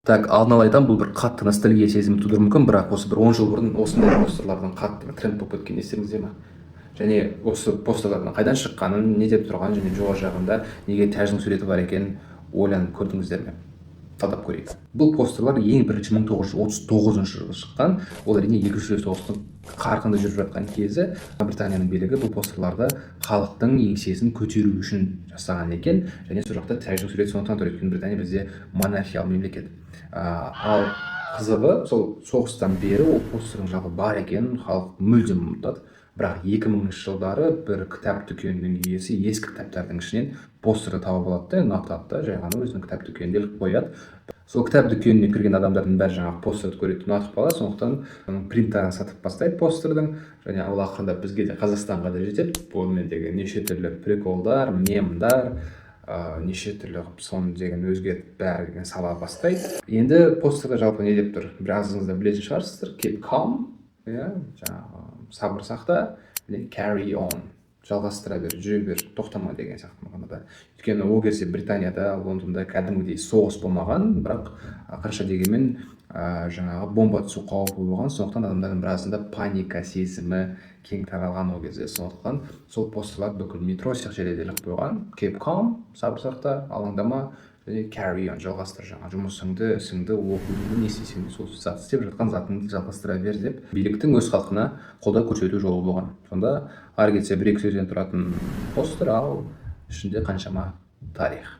Так, алдын ала айтамын, бұл бір қатты ностальгия сезімі тудыруы мүмкін, бірақ осы бір 10 жыл бұрын осындай постерлардың қатты бір тренд болып кеткенін естеріңізде ме? Және осы постерлардың қайдан шыққанын, не деп тұрғанын және жоғары жағында неге тәждің суреті бар екенін ойланып көрдіңіздер ме? Талдап көрейік. Бұл постерлар ең бірінші 1939 жылы шыққан. Ол әрине екінші дүниежүзілік соғыстың қарқынды жүріп жатқан кезі. Британияның билігі бұл постерларды халықтың еңсесін көтеру үшін жасаған екен, және сол жақта тәждің суреті сондықтан тұр, өйткені Британия бізде монархиялы мемлекет. Ал қызығы, сол соғыстан бері ол постердің жалпы бар екенін халық мүлдем ұмытады. Бірақ 2000-ші жылдары бір кітап дүкенінің иесі ескі кітаптардың ішінен постерді тауып алады да, ұнатады да, жай ғана өзінің кітап дүкенінде іліп қояды. Сол кітап дүкеніне кірген адамдардың бәрі жаңағы постерді көреді, ұнатып қалады, сондықтан принтерін сатып бастайды постердің, және ал ақырында бізге де Қазақстанға да жетеді. Онымен деген неше түрлі приколдар, мемдар, неше түрлі соны деген өзге бәрі сала бастайды. Енді постерде жалпы не деп тұр? Біразыңыз да білетін шығарсыздар. Keep calm, жаңағы сабыр сақта, carry on, жалғастыра бер, жүре бер, тоқтама деген сияқты мағынада. Өйткені ол кезде Британияда, Лондонда кәдімгідей соғыс болмаған, бірақ қанша дегенмен жаңағы бомба түсу қаупі болған, сондықтан адамдардың біразында паника сезімі кең таралған ол кезде. Сондықтан сол постерлар бүкіл метро сияқты жерлерде іліп қойған. Keep calm, сабыр сақта, алаңдама, және carry on, жалғастыр, жаңа жұмысыңды, ісіңді, оқуыңды, не істесең де сол істеп жатқан затыңды жалғастыра бер деп биліктің өз халқына қолдау көрсету жолы болған. Сонда ары кетсе бір-екі сөзден тұратын постер, ал ішінде қаншама тарих.